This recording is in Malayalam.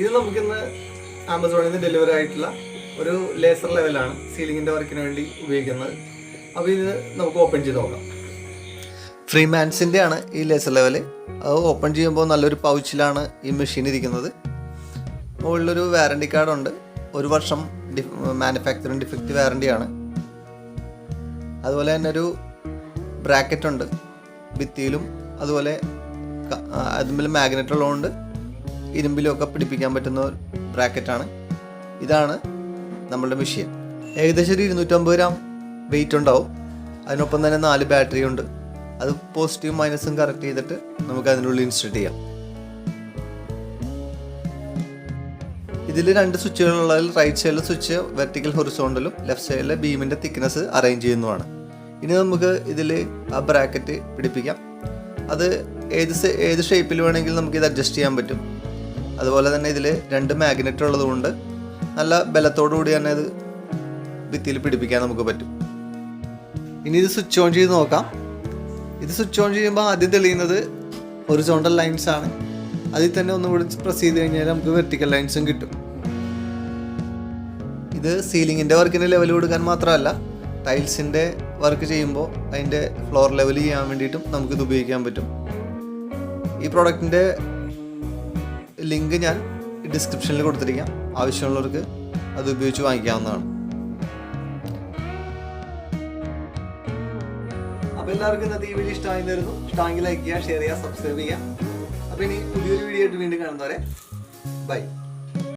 ഇത് നമുക്കിന്ന് ആമസോണിൽ നിന്ന് ഡെലിവറി ആയിട്ടുള്ള ഒരു ലേസർ ലെവലാണ് സീലിങ്ങിൻ്റെ വർക്കിന് വേണ്ടി ഉപയോഗിക്കുന്നത്. അപ്പോൾ ഇത് നമുക്ക് ഓപ്പൺ ചെയ്ത് നോക്കാം. ഫ്രീമാൻസിൻ്റെ ആണ് ഈ ലേസർ ലെവൽ. അത് ഓപ്പൺ ചെയ്യുമ്പോൾ നല്ലൊരു പൗച്ചിലാണ് ഈ മെഷീൻ ഇരിക്കുന്നത്. മുകളിലൊരു വാറണ്ടി കാർഡുണ്ട്. 1 വർഷം മാനുഫാക്ചറിങ് ഡിഫക്റ്റ് വാറണ്ടിയാണ്. അതുപോലെ തന്നെ ഒരു ബ്രാക്കറ്റ് ഉണ്ട് ഭിത്തിയിലും. അതുപോലെ അതുമ്പോൾ മാഗ്നറ്റ് ഉള്ളതുകൊണ്ട് ഇരുമ്പിലൊക്കെ പിടിപ്പിക്കാൻ പറ്റുന്ന ബ്രാക്കറ്റാണ്. ഇതാണ് നമ്മളുടെ മെഷീൻ. ഏകദേശം ഒരു 250 ഗ്രാം വെയിറ്റ് ഉണ്ടാവും. അതിനൊപ്പം തന്നെ 4 ബാറ്ററി ഉണ്ട്. അത് പോസിറ്റീവ് മൈനസും കറക്റ്റ് ചെയ്തിട്ട് നമുക്ക് അതിനുള്ളിൽ ഇൻസ്റ്റേറ്റ് ചെയ്യാം. ഇതിൽ 2 സ്വിച്ചുകളുള്ളതിൽ റൈറ്റ് സൈഡിലെ സ്വിച്ച് വെർട്ടിക്കൽ ഹൊറിസോണ്ടലും ലെഫ്റ്റ് സൈഡിലെ ബീമിൻ്റെ തിക്നെസ് അറേഞ്ച് ചെയ്യുന്നതാണ്. ഇനി നമുക്ക് ഇതിൽ ആ ബ്രാക്കറ്റ് പിടിപ്പിക്കാം. അത് ഏത് ഷേപ്പിൽ വേണമെങ്കിലും നമുക്കിത് അഡ്ജസ്റ്റ് ചെയ്യാൻ പറ്റും. അതുപോലെ തന്നെ ഇതിൽ 2 മാഗ്നറ്റ് ഉള്ളതുകൊണ്ട് നല്ല ബലത്തോടു കൂടി തന്നെ ഇത് ഭിത്തിയിൽ പിടിപ്പിക്കാൻ നമുക്ക് പറ്റും. ഇനി ഇത് സ്വിച്ച് ഓൺ ചെയ്ത് നോക്കാം. ഇത് സ്വിച്ച് ഓൺ ചെയ്യുമ്പോൾ ആദ്യം തെളിയുന്നത് ഹൊറിസോണ്ടൽ ലൈൻസ് ആണ്. അതിൽ തന്നെ ഒന്നുകൂടി പ്രസ് ചെയ്ത് കഴിഞ്ഞാൽ നമുക്ക് വെർട്ടിക്കൽ ലൈൻസും കിട്ടും. ഇത് സീലിങ്ങിൻ്റെ വർക്കിന് ലെവൽ കൊടുക്കാൻ മാത്രമല്ല, ടൈൽസിൻ്റെ വർക്ക് ചെയ്യുമ്പോൾ അതിൻ്റെ ഫ്ലോർ ലെവൽ ചെയ്യാൻ വേണ്ടിയിട്ടും നമുക്കിത് ഉപയോഗിക്കാൻ പറ്റും. ഈ പ്രോഡക്റ്റിൻ്റെ ലിങ്ക് ഞാൻ ഡിസ്ക്രിപ്ഷനിൽ കൊടുത്തിരിക്കാം. ആവശ്യമുള്ളവർക്ക് അത് ഉപയോഗിച്ച് വാങ്ങിക്കാവുന്നതാണ്. അപ്പോൾ എല്ലാവർക്കും ഇന്നത്തെ ഈ വീഡിയോ ഇഷ്ടമായി തരുന്നു. ഇഷ്ടമെങ്കിൽ ലൈക്ക് ചെയ്യുക, ഷെയർ ചെയ്യുക, സബ്സ്ക്രൈബ് ചെയ്യുക. അപ്പോൾ ഇനി പുതിയൊരു വീഡിയോ ആയിട്ട് വീണ്ടും കാണുന്നവരെ ബൈ.